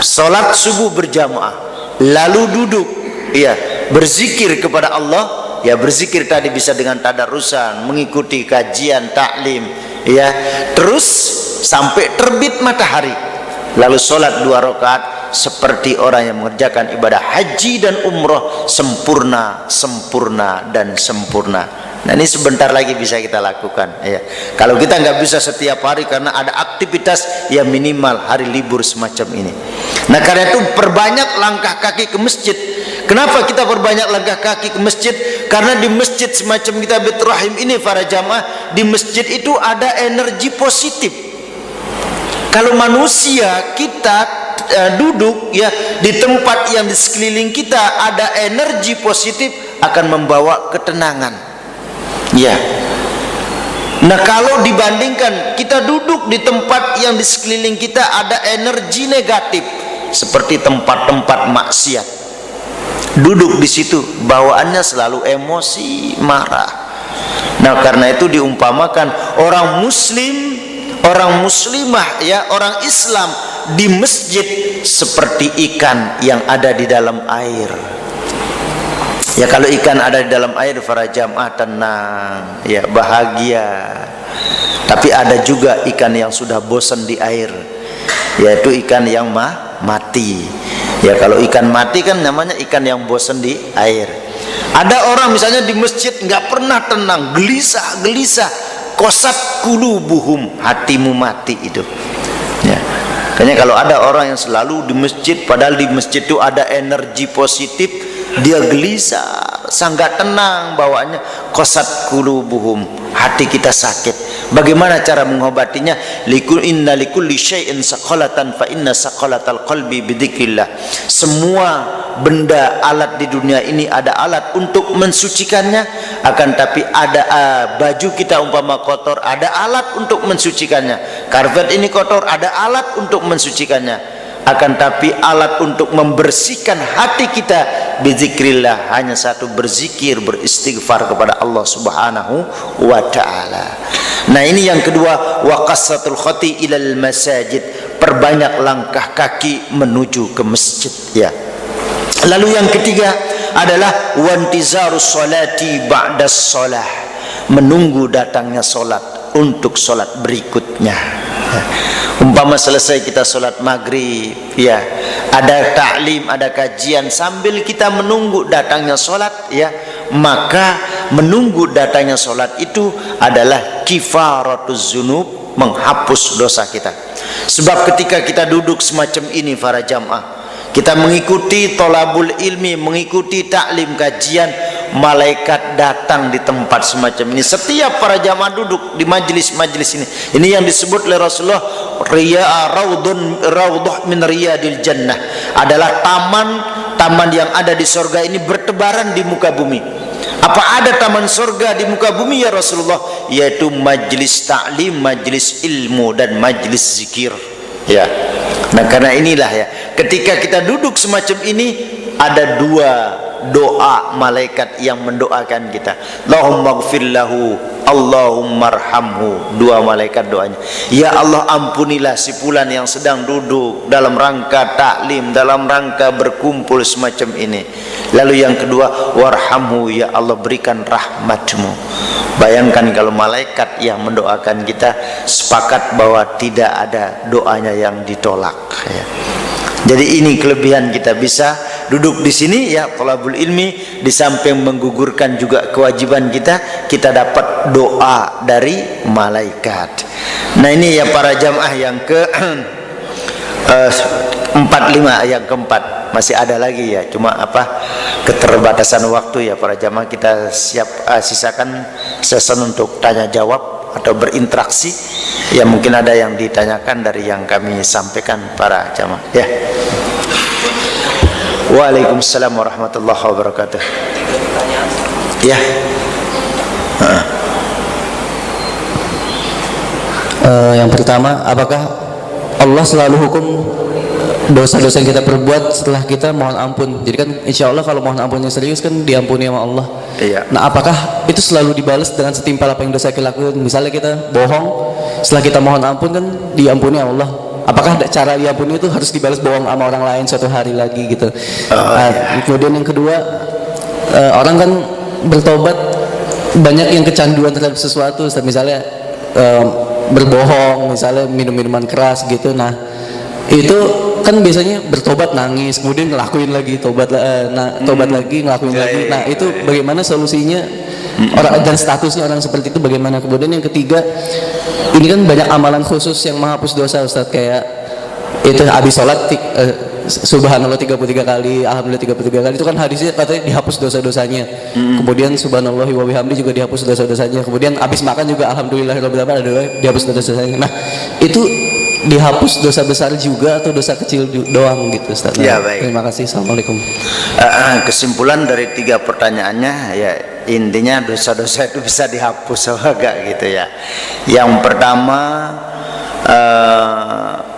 Salat subuh berjamaah, lalu duduk, ya, berzikir kepada Allah, ya. Berzikir tadi bisa dengan tadarusan, mengikuti kajian taklim, ya, terus sampai terbit matahari, lalu sholat 2 rakaat seperti orang yang mengerjakan ibadah haji dan umroh sempurna, sempurna, dan sempurna. Nah, ini sebentar lagi bisa kita lakukan, ya. Kalau kita nggak bisa setiap hari karena ada aktivitas, ya minimal hari libur semacam ini. Nah, karena itu perbanyak langkah kaki ke masjid, Kenapa kita berbanyak langkah kaki ke masjid? Karena di masjid semacam kita Baitur-Rahim ini para jamaah, di masjid itu ada energi positif. Kalau manusia kita duduk ya di tempat yang di sekeliling kita ada energi positif, akan membawa ketenangan. Ya. Nah, kalau dibandingkan kita duduk di tempat yang di sekeliling kita ada energi negatif, seperti tempat-tempat maksiat, duduk di situ bawaannya selalu emosi, marah. Nah, karena itu diumpamakan orang muslim, orang muslimah ya, orang Islam di masjid seperti ikan yang ada di dalam air. Ya, kalau ikan ada di dalam air para jamaah tenang, ya bahagia. Tapi ada juga ikan yang sudah bosan di air, yaitu ikan yang mati. Ya, kalau ikan mati kan namanya ikan yang bosan di air. Ada orang misalnya di masjid nggak pernah tenang, gelisah, qasat qulubuhum, hatimu mati itu. Ya. Kayaknya kalau ada orang yang selalu di masjid, padahal di masjid itu ada energi positif, dia gelisah, sangat tenang bawaannya, qasat qulubuhum, hati kita sakit. Bagaimana cara mengobatinya? Inna likulli syai'in saqalatan fa inna saqalatal qalbi bidzikrillah. Semua benda alat di dunia ini ada alat untuk mensucikannya, akan tapi ada baju kita umpama kotor, ada alat untuk mensucikannya. Karpet ini kotor, ada alat untuk mensucikannya. Akan tapi alat untuk membersihkan hati kita bizikrillah hanya satu, berzikir, beristighfar kepada Allah Subhanahu wa taala. Nah, ini yang kedua, wa qassatul khati ilal masajid, perbanyak langkah kaki menuju ke masjid ya. Lalu yang ketiga adalah wantizarus salati ba'das shalah, menunggu datangnya salat untuk salat berikutnya. Umpama selesai kita sholat maghrib ya, ada ta'lim, ada kajian, sambil kita menunggu datangnya sholat ya, maka menunggu datangnya sholat itu adalah kifaratuz dzunub, menghapus dosa kita. Sebab ketika kita duduk semacam ini para jamaah, kita mengikuti tolabul ilmi, mengikuti ta'lim, kajian, malaikat datang di tempat semacam ini. Setiap para jamaah duduk di majlis-majlis ini yang disebut oleh Rasulullah raudhah min riyadil jannah, adalah taman yang ada di surga ini bertebaran di muka bumi. Apa ada taman surga di muka bumi ya Rasulullah? Yaitu majlis ta'lim, majlis ilmu, dan majlis zikir ya. Nah, karena inilah ya, ketika kita duduk semacam ini ada dua doa malaikat yang mendoakan kita. Allahumma ighfir lahu, Allahumma arhamhu. Dua malaikat doanya, ya Allah ampunilah si fulan yang sedang duduk dalam rangka taklim, dalam rangka berkumpul semacam ini. Lalu yang kedua, warhamhu, ya Allah berikan rahmatmu. Bayangkan kalau malaikat yang mendoakan kita, sepakat bahwa tidak ada doanya yang ditolak ya. Jadi ini kelebihan kita bisa duduk di sini ya, thalabul ilmi, di samping menggugurkan juga kewajiban kita, kita dapat doa dari malaikat. Nah, ini ya para jamaah yang ke 45, yang keempat masih ada lagi ya, cuma apa keterbatasan waktu ya para jamaah, kita sisakan session untuk tanya jawab atau berinteraksi ya, mungkin ada yang ditanyakan dari yang kami sampaikan para jamaah ya. Waalaikumsalam warahmatullahi wabarakatuh ya. Yang pertama, apakah Allah selalu hukum dosa-dosa yang kita perbuat setelah kita mohon ampun? Jadi kan insya Allah kalau mohon ampunnya serius kan diampuni sama Allah. Iya. Nah, apakah itu selalu dibalas dengan setimpal apa yang dosa kita lakukan? Misalnya kita bohong, setelah kita mohon ampun kan diampuni sama Allah. Apakah cara diampuni itu harus dibalas bohong sama orang lain suatu hari lagi gitu? Iya. Kemudian yang kedua, orang kan bertobat banyak yang kecanduan terhadap sesuatu, misalnya berbohong, misalnya minum minuman keras gitu. Nah, itu kan biasanya bertobat nangis, kemudian ngelakuin lagi, tobat lagi, ngelakuin lagi. Nah, itu bagaimana solusinya orang dan statusnya orang seperti itu bagaimana? Kemudian yang ketiga, ini kan banyak amalan khusus yang menghapus dosa Ustaz, kayak itu habis sholat subhanallah 33 kali, alhamdulillah 33 kali, itu kan hadisnya katanya dihapus dosa-dosanya. Kemudian subhanallahi wa bihamdi juga dihapus dosa-dosanya. Kemudian habis makan juga alhamdulillahirabbil alamin dihapus dosa-dosanya. Nah, itu dihapus dosa besar juga atau dosa kecil doang gitu, Ustaz? Ya, baik. Terima kasih. Assalamualaikum. Kesimpulan dari 3 pertanyaannya, ya intinya dosa-dosa itu bisa dihapus apa enggak gitu ya. Yang pertama,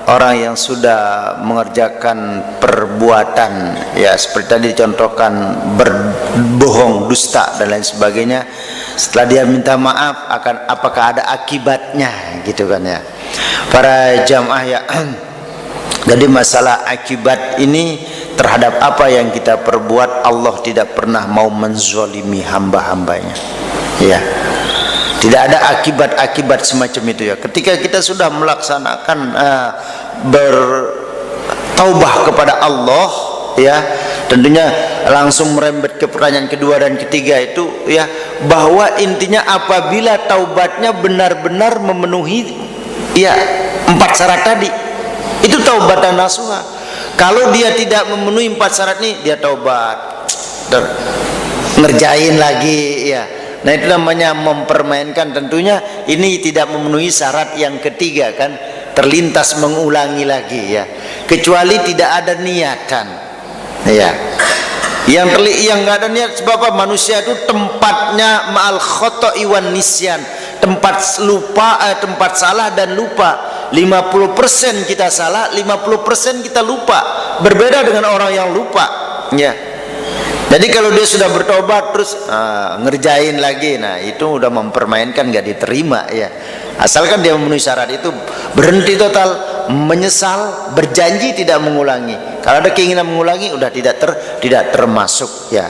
orang yang sudah mengerjakan perbuatan ya seperti tadi dicontohkan berbohong, dusta dan lain sebagainya, setelah dia minta maaf akan apakah ada akibatnya gitu kan ya para jamaah ya. Jadi masalah akibat ini terhadap apa yang kita perbuat, Allah tidak pernah mau menzalimi hamba-hambanya ya. Tidak ada akibat-akibat semacam itu ya. Ketika kita sudah melaksanakan bertaubah kepada Allah ya, tentunya langsung merembet ke pertanyaan kedua dan ketiga itu ya, bahwa intinya apabila taubatnya benar-benar memenuhi ya 4 syarat tadi, itu taubatan nasuha. Kalau dia tidak memenuhi 4 syarat ini, dia taubat ngerjain lagi ya. Nah, itu namanya mempermainkan. Tentunya ini tidak memenuhi syarat yang ketiga kan, terlintas mengulangi lagi ya, kecuali tidak ada niatan ya. Yang nggak ada niat, sebab apa? Manusia itu tempatnya ma'al khoto'i wan nisyan, tempat lupa, tempat salah dan lupa. 50% kita salah, 50% kita lupa. Berbeda dengan orang yang lupa ya. Jadi kalau dia sudah bertobat terus ngerjain lagi, nah itu udah mempermainkan, nggak diterima ya. Asalkan dia memenuhi syarat itu, berhenti total, menyesal, berjanji tidak mengulangi. Kalau ada keinginan mengulangi, udah tidak termasuk ya.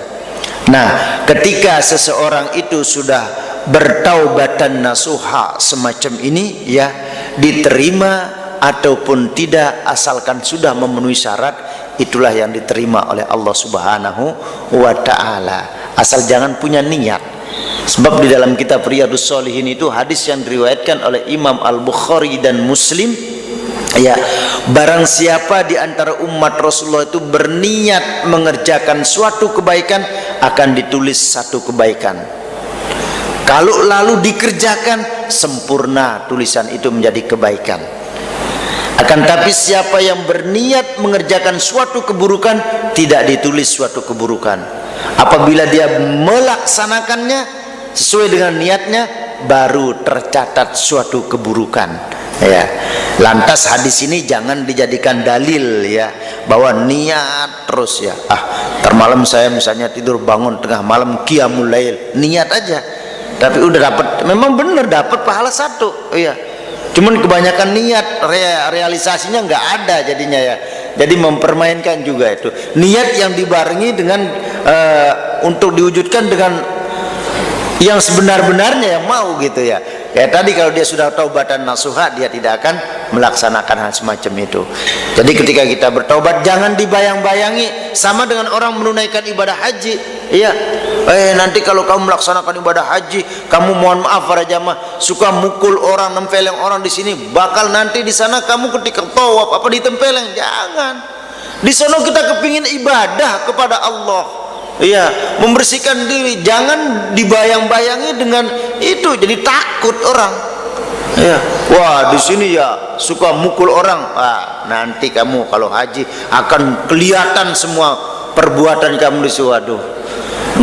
Nah, ketika seseorang itu sudah bertaubatan nasuha semacam ini ya, diterima ataupun tidak, asalkan sudah memenuhi syarat, itulah yang diterima oleh Allah Subhanahu wa ta'ala. Asal jangan punya niat. Sebab di dalam kitab Riyadhus Shalihin itu hadis yang diriwayatkan oleh Imam Al-Bukhari dan Muslim ya, barang siapa di antara umat Rasulullah itu berniat mengerjakan suatu kebaikan, akan ditulis satu kebaikan. Kalau lalu dikerjakan, sempurna tulisan itu menjadi kebaikan. Akan tapi siapa yang berniat mengerjakan suatu keburukan, tidak ditulis suatu keburukan. Apabila dia melaksanakannya sesuai dengan niatnya, baru tercatat suatu keburukan ya. Lantas hadis ini jangan dijadikan dalil ya, bahwa niat terus ya, termalam saya misalnya tidur bangun tengah malam qiyamul lail, niat aja tapi udah dapat, memang benar dapat pahala 1 ya. Cuman kebanyakan niat, realisasinya nggak ada jadinya ya. Jadi mempermainkan juga itu. Niat yang dibarengi dengan untuk diwujudkan dengan yang sebenar-benarnya yang mau gitu ya. Kayak tadi kalau dia sudah taubatan nasuha, dia tidak akan melaksanakan hal semacam itu. Jadi ketika kita bertaubat, jangan dibayang-bayangi sama dengan orang menunaikan ibadah haji. Iya, nanti kalau kamu melaksanakan ibadah haji, kamu mohon maaf para jamaah, suka mukul orang, nempeleng orang di sini, bakal nanti di sana kamu ketika tawaf apa ditempeleng. Jangan. Di sana kita kepingin ibadah kepada Allah. Iya, membersihkan diri, jangan dibayang-bayangi dengan itu, jadi takut orang. Ya, wah di sini ya suka mukul orang. Nanti kamu kalau haji akan kelihatan semua perbuatan kamu di situ. Waduh,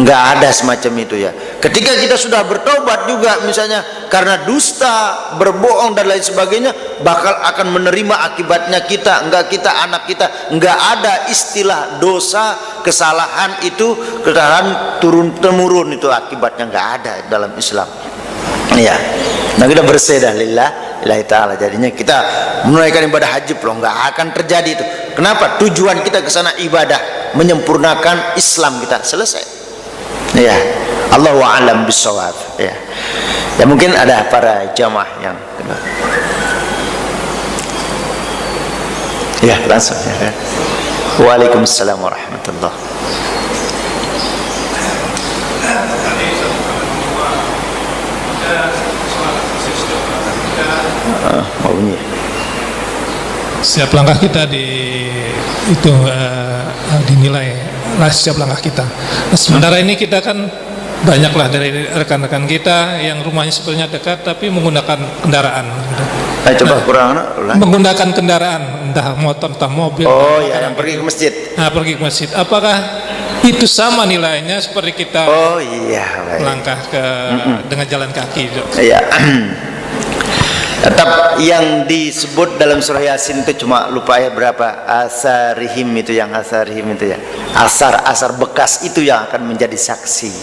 nggak ada semacam itu ya. Ketika kita sudah bertobat juga misalnya karena dusta, berbohong dan lain sebagainya, bakal akan menerima akibatnya kita, anak kita. Nggak ada istilah dosa, kesalahan itu kesalahan turun temurun, itu akibatnya nggak ada dalam Islam ya. Nah, kita bersih dah lillahi ta'ala, jadinya kita menunaikan ibadah haji loh, nggak akan terjadi itu. Kenapa? Tujuan kita ke sana ibadah, menyempurnakan Islam kita, selesai ya. Allahu a'lam bissawab ya. Ya mungkin ada para jamaah yang ya langsung ya. Waalaikumsalam warahmatullahi. Maunya setiap langkah kita dinilai lah setiap langkah kita. Nah, sementara ini kita kan banyaklah dari rekan-rekan kita yang rumahnya sebenarnya dekat tapi menggunakan kendaraan. Coba kurang menggunakan kendaraan, entah motor, entah mobil. Oh ya, yang pergi ke masjid. Nah, pergi ke masjid. Apakah itu sama nilainya seperti kita langkah dengan jalan kaki? Iya. Tetap yang disebut dalam surah Yasin itu cuma lupa ayat berapa. Asarihim itu ya. Asar bekas itu yang akan menjadi saksi.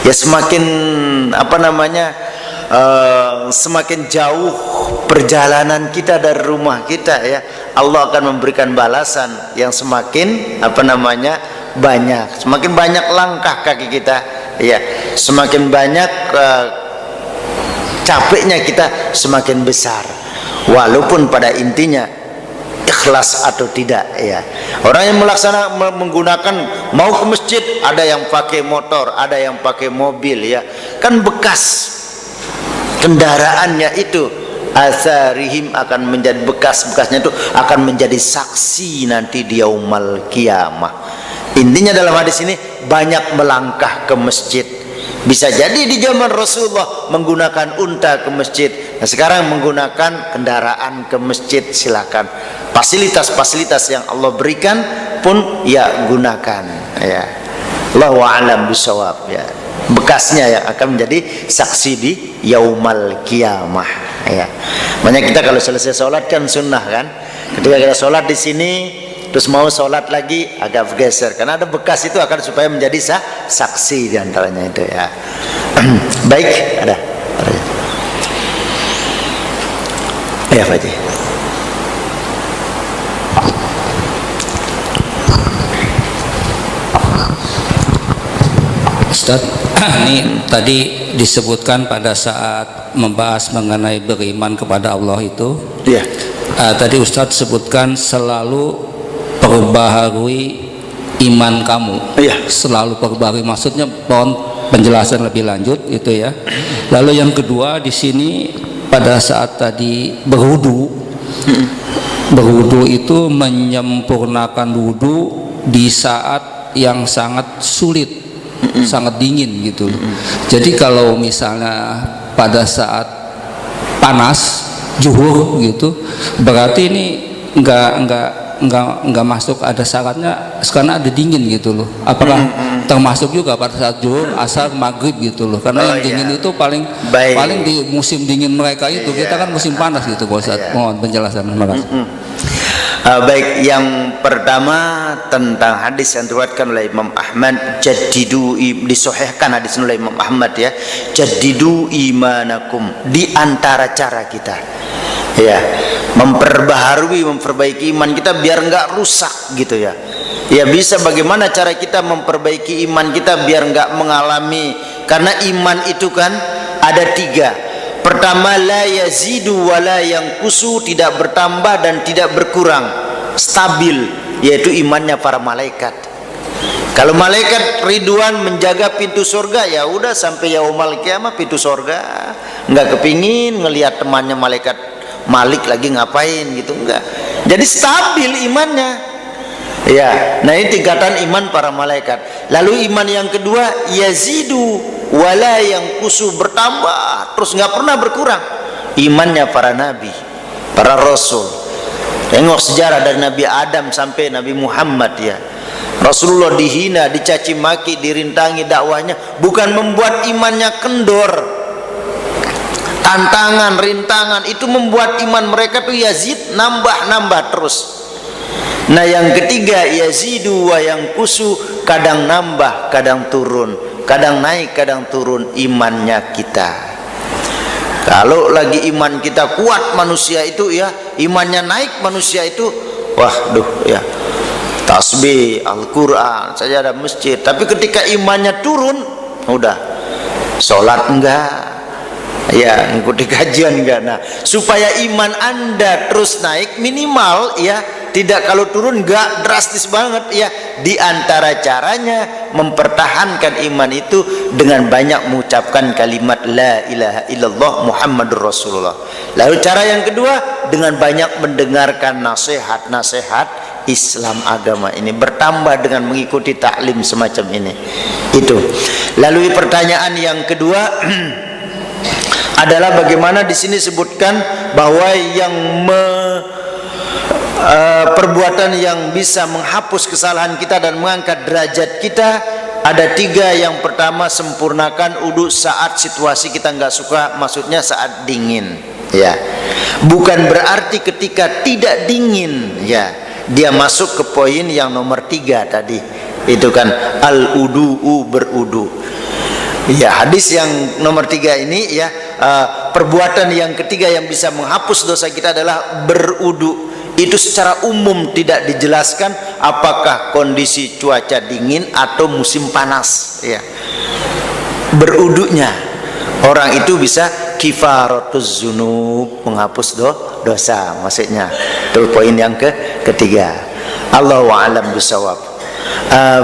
Ya semakin semakin jauh perjalanan kita dari rumah kita ya, Allah akan memberikan balasan yang semakin banyak. Semakin banyak langkah kaki kita ya, semakin banyak capeknya kita semakin besar, walaupun pada intinya ikhlas atau tidak ya. Orang yang menggunakan mau ke masjid, ada yang pakai motor, ada yang pakai mobil ya, kan bekas kendaraannya itu asarihim akan menjadi bekasnya itu akan menjadi saksi nanti di yaumul qiyamah. Intinya dalam hadis ini banyak melangkah ke masjid. Bisa jadi di zaman Rasulullah menggunakan unta ke masjid. Nah, sekarang menggunakan kendaraan ke masjid, silakan. Fasilitas-fasilitas yang Allah berikan pun ya gunakan ya. Allahu a'lam bishawab ya. Bekasnya yang akan menjadi saksi di yaumul qiyamah ya. Makanya kita kalau selesai sholat kan sunnah kan, ketika kita sholat di sini terus mau sholat lagi agak bergeser karena ada bekas itu akan supaya menjadi saksi diantaranya itu ya. Baik, ada ya Pak Haji. Ustaz, ini tadi disebutkan pada saat membahas mengenai beriman kepada Allah itu, ya. Tadi Ustaz sebutkan selalu perbaharui iman kamu, selalu perbaharui, maksudnya mohon penjelasan lebih lanjut itu ya. Lalu yang kedua di sini pada saat tadi berwudu itu menyempurnakan wudu di saat yang sangat sulit, sangat dingin gitu. Jadi kalau misalnya pada saat panas zuhur gitu, berarti ini enggak masuk, ada syaratnya karena ada dingin gitu loh. Apakah termasuk juga pada saat zuhur, asar, maghrib gitu loh? Karena yang dingin itu paling di musim dingin mereka itu, kita kan musim panas gitu Pak Ustaz. Mohon penjelasan. Terima kasih. Baik, yang pertama tentang hadis yang diriwayatkan oleh Imam Ahmad, disahihkan hadis oleh Imam Ahmad ya, jaddidu imanakum, di antara cara kita ya memperbaiki iman kita biar enggak rusak gitu ya. Ya bisa, bagaimana cara kita memperbaiki iman kita biar enggak mengalami, karena iman itu kan ada 3. Pertama, la yazidu wa la yanqusu, tidak bertambah dan tidak berkurang, stabil, yaitu imannya para malaikat. Kalau malaikat Ridwan menjaga pintu surga, ya udah sampai yaumul qiyamah pintu surga, enggak kepingin ngelihat temannya malaikat Malik lagi ngapain gitu, enggak. Jadi stabil imannya. Ya, nah ini tingkatan iman para malaikat. Lalu iman yang kedua, yazidu wala yang kusu, bertambah terus nggak pernah berkurang, imannya para nabi, para rasul. Tengok sejarah dari Nabi Adam sampai Nabi Muhammad ya. Rasulullah dihina, dicaci maki, dirintangi dakwahnya, bukan membuat imannya kendor. Tantangan, rintangan itu membuat iman mereka tuh yazid, nambah terus. Nah yang ketiga, yazidu wa yang kusu, kadang nambah kadang turun, kadang naik kadang turun imannya kita. Kalau lagi iman kita kuat manusia itu ya, imannya naik manusia itu, waduh ya, tasbih, Al-Quran saja ada masjid. Tapi ketika imannya turun, udah sholat enggak ya, ngikuti kajian enggak. Nah supaya iman anda terus naik, minimal ya tidak, kalau turun enggak drastis banget ya. Di antara caranya mempertahankan iman itu dengan banyak mengucapkan kalimat la ilaha illallah Muhammadur Rasulullah. Lalu cara yang kedua dengan banyak mendengarkan nasihat-nasihat Islam agama ini, bertambah dengan mengikuti taklim semacam ini. Itu. Lalu pertanyaan yang kedua adalah bagaimana di sini sebutkan bahwa yang perbuatan yang bisa menghapus kesalahan kita dan mengangkat derajat kita ada 3. Yang pertama, sempurnakan wudu saat situasi kita nggak suka, maksudnya saat dingin ya, bukan berarti ketika tidak dingin ya. Dia masuk ke poin yang nomor 3 tadi, itu kan al-udu'u, berudu ya. Hadis yang nomor 3 ini ya, perbuatan yang ketiga yang bisa menghapus dosa kita adalah berudu. Itu secara umum tidak dijelaskan apakah kondisi cuaca dingin atau musim panas ya. Berudunya orang itu bisa kifaratuz dzunub, menghapus dosa maksudnya. Itu poin yang ketiga. Allahu a'lam bishawab.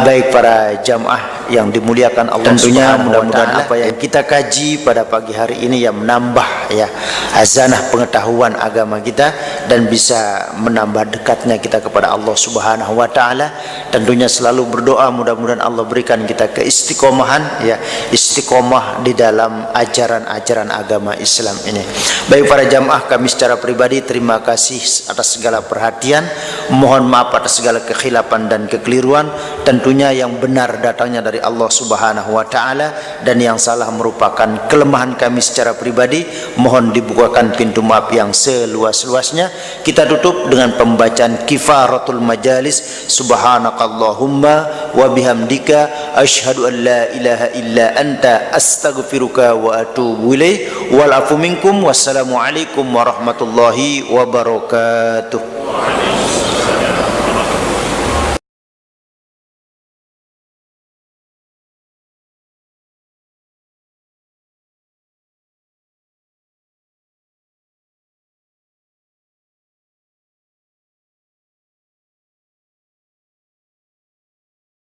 Baik para jamaah yang dimuliakan Allah, tentunya mudah-mudahan apa yang kita kaji pada pagi hari ini yang menambah ya hazanah pengetahuan agama kita dan bisa menambah dekatnya kita kepada Allah Subhanahu wa taala. Tentunya selalu berdoa mudah-mudahan Allah berikan kita keistiqomahan ya, istiqomah di dalam ajaran-ajaran agama Islam ini. Baik para jamaah, kami secara pribadi terima kasih atas segala perhatian, mohon maaf atas segala kekhilafan dan kekeliruan. Tentunya yang benar datangnya dari Allah Subhanahu wa taala dan yang salah merupakan kelemahan kami secara pribadi. Mohon dibukakan pintu maaf yang seluas-luasnya. Kita tutup dengan pembacaan kifaratul majalis. Subhanakallahumma wa bihamdika asyhadu an la ilaha illa anta astaghfiruka wa atubu ilaik. Wal afu minkum. Wassalamualaikum warahmatullahi wabarakatuh.